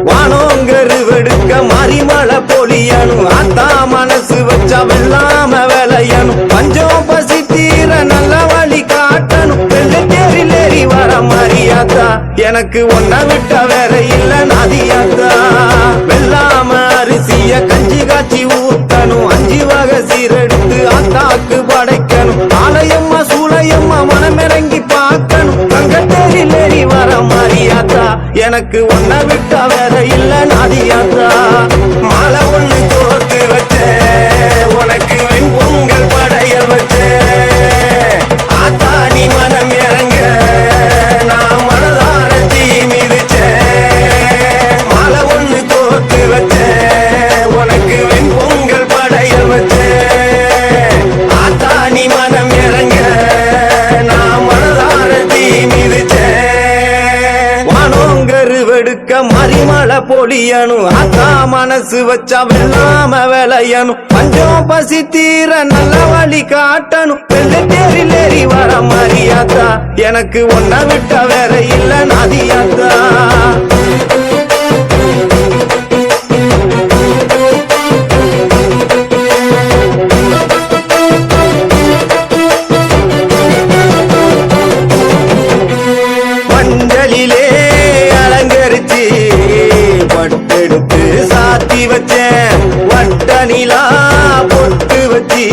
வானோங்கருவெடுக்க மறிமலை பொழியணும் அத்தா மனசு வச்சா வெள்ளாம விளையணும் பஞ்சம் பசி தீர நல்ல வழி காட்டணும் வெள்ளத்தேரில் ஏறி வர மரியாதா எனக்கு ஒன்ன விட்ட வேற இல்ல நதியாத்தா வெள்ளாம அரிசிய கஞ்சி காய்ச்சி ஊத்தணும் 5 வகை சீரெடுத்து அத்தாக்கு படைக்கணும் ஆலயம்மா சூளையம்மா மனமிறங்கி பார்க்கணும் தங்கத்தேரில் ஏறி வர மரியாதா எனக்கு ஒன்ன விட்ட வேற இல்ல நதியாத்தா மாலை ஒண்ணு கோர்த்து வச்சேன் உனக்கு வெண்பொங்கல் படைய வச்சேன் ஆத்தா நீ மனம் இறங்க நான் மனதார தீ மிதிச்சேன் மாலை ஒண்ணு கோர்த்து வச்சேன் உனக்கு வெண்பொங்கல் படைய வச்சேன் ஆத்தா நீ மனம் இறங்க நான் மனதார தீ மிதிச்சேன் வானோங்கருவெடுக்க மறிமலை பொழியணும் அத்தா மனசு வச்சா வெள்ளாம விளையணும் பஞ்சம் பசி தீர நல்ல வழி காட்டணும் வெள்ளத்தேரில் ஏறி வர மரியாதா எனக்கு ஒன்ன விட்ட வேற இல்ல நதியாத்தா மஞ்சளிலே அலங்கரிச்சு பட்டெடுத்து சாத்தி வச்சேன் வட்ட நிலா பொட்டு வச்சு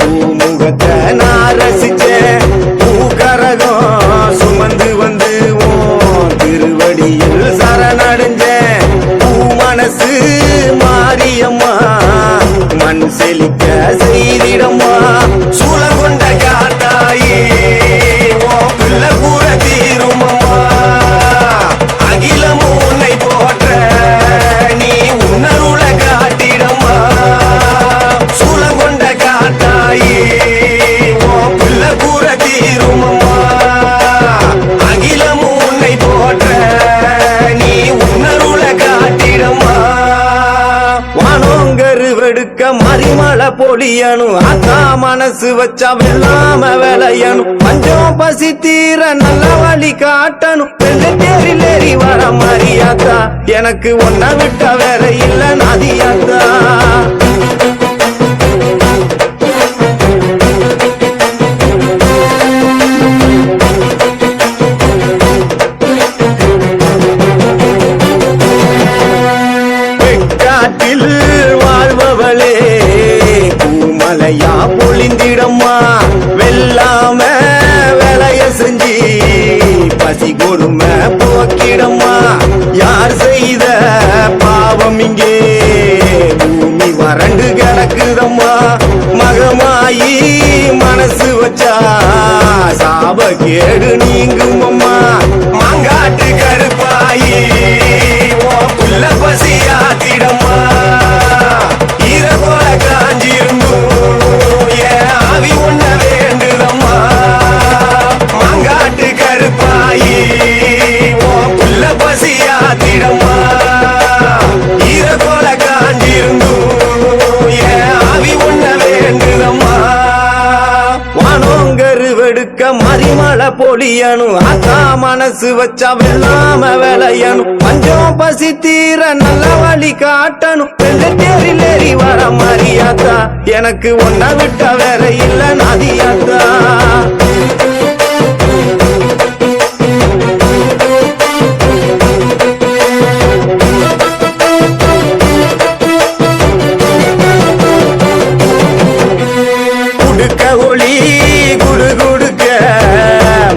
பூமுகத்தை நான் ரசிச்சேன் பூகரகம் சுமந்து வந்து திருவடியில் சரணடைஞ்சேன் பூ மனசு மாரியம்மா மண் செழிக்க செய்திடம்மா சூழல் கொண்ட காட்டாயே பிள்ளை கூற தீருமம்மா அகிலமும் உன்னை போற்ற நீ உன்னருள காட்டிடம்மா சூழல் கொண்ட காட்டாயே பிள்ளை கூற தீருமம்மா அகிலமும் உன்னை போற்ற நீ உன்னருள காட்டிடம்மா வானோங்கருவெடுக்க மறிமலை பொழியணும் அத்தா மனசு வச்சா வெள்ளாம விளையணும் பஞ்சம் பசி தீர நல்ல வழி காட்டணும் வெள்ளத்தேரில் ஏறி வர மரியாதா எனக்கு ஒன்ன விட்ட வேற இல்ல நதியாத்தா காட்டில் வாழ்பவளே பூமலையா பொழிந்திடம்மா வெள்ளாம வேலைய செஞ்சு பசி கொடுமை போக்கிடம்மா யார் செய்த பாவம் இங்கே பூமி வறண்டு கிடக்குதம்மா மகமாயி மனசு வச்சா சாப கேடு நீங்குமம்மா மாங்காட்டு கருப்பாயி புள்ள பசியாத்திடம்மா ஈர போல காஞ்சிருந்தும் என் ஆவி உண்ண வேண்டுதம்மா மாங்காட்டு கருப்பாயி புள்ள பசியாத்திடம்மா ஈர போல காஞ்சிருந்தும் என் ஆவி உண்ண வேண்டுதம்மா வானோங்கருவெடுக்க மறிமலை பொழியணும் அத்தா மனசு வச்சா வெள்ளாம விளையணும் பஞ்சம் பசி தீர நல்ல வழி காட்டணும் வெள்ளத்தேரில் ஏறி வர மரியாதா எனக்கு ஒன்ன விட்ட வேற இல்ல நதியாத்தா குடுக்க ஒளி குடு குடுக்க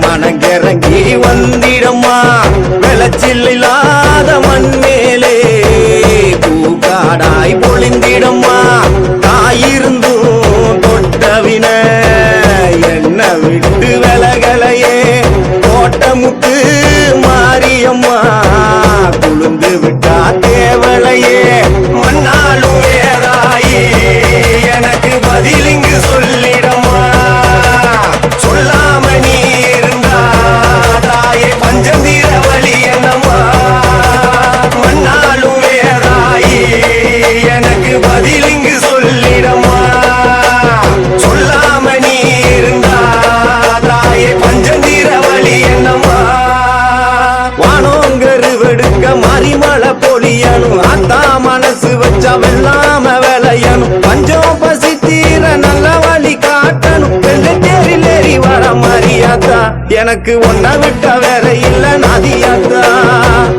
மனங்கிறங்கி வந்திடம்மா விளைச்சில் இல்லாத மண் மேலே பூக்காடாய் பொழிந்திடம்மா தாயிருந்தும் தொட்டவின என்ன விட்டு விலகலையே கோட்டமுத்து மாரியம்மா குளுந்து விட்டா தேவலையே மண்ணாலும் வேறாயி எனக்கு பதில் இங்கு சொல்லிடம்மா சொல்லாம நீ இருந்தா தாயே பஞ்சந்தீர வழி என்னம்மா மண்ணாலும் வேறாயி எனக்கு பதில் இங்கு சொல்லிடம்மா சொல்லாம நீ இருந்தா தாயே பஞ்சந்தீர வழி என்னம்மா எனக்கு ஒன்ன விட்ட வேற இல்ல நாதியாத்தா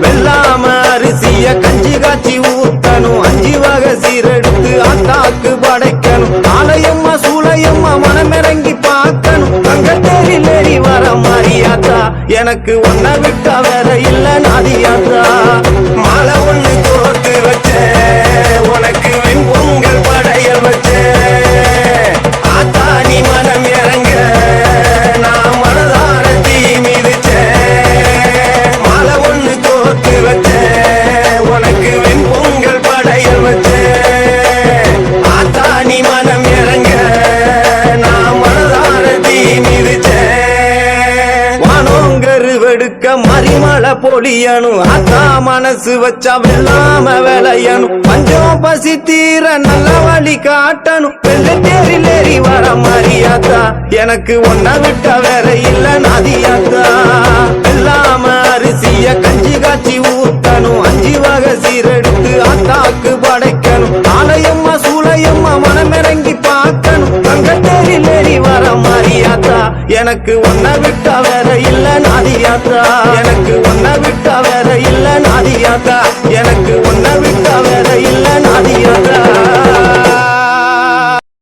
வெள்ளாம அரிசிய கஞ்சி காய்ச்சி ஊத்தணும் 5 வகை சீரெடுத்து ஆத்தாக்கு படைக்கணும் ஆலயம்மா சூளையம்மா மனமிறங்கி பார்க்கணும் தங்கத்தேரில் ஏறி வர மாரியாத்தா எனக்கு ஒன்ன விட்ட வேற இல்ல நாதியாத்தா மாலை ஒண்ணு கோர்த்து வச்சேன் உனக்கு வெண்பொங்கல் படையல் வச்சேன் ஆத்தா நீ மனம் இறங்க நான் மனதார தீ மிதிச்சேன் மாலை ஒண்ணு கோர்த்து வச்சேன் உனக்கு வெண்பொங்கல் படையல் வச்சேன் ஆத்தா நீ மனம் இறங்க நான் மனதார தீ மிதிச்சேன் வானோங்கரு வெடுக்க மறிமலை பொழியணும் ஆத்தா மனசு வச்சா வெள்ளாம விளையணும் பஞ்சம் பசி தீர நல்ல வழி காட்டணும் வெள்ளத்தேரில் ஏறி வர மாரியாத்தா எனக்கு ஒன்ன விட்ட வேற இல்ல நாதியாத்தா வெள்ளாம அரிசிய கஞ்சி காய்ச்சி ஊத்தணும் 5 வகை சீரெடுத்து ஆத்தாக்கு படைக்கணும் ஆலயம்மா சூளையம்மா மனமிறங்கி பார்க்கணும் தங்கத்தேரில் ஏறி வர மாரியாத்தா எனக்கு ஒன்ன விட்ட வேற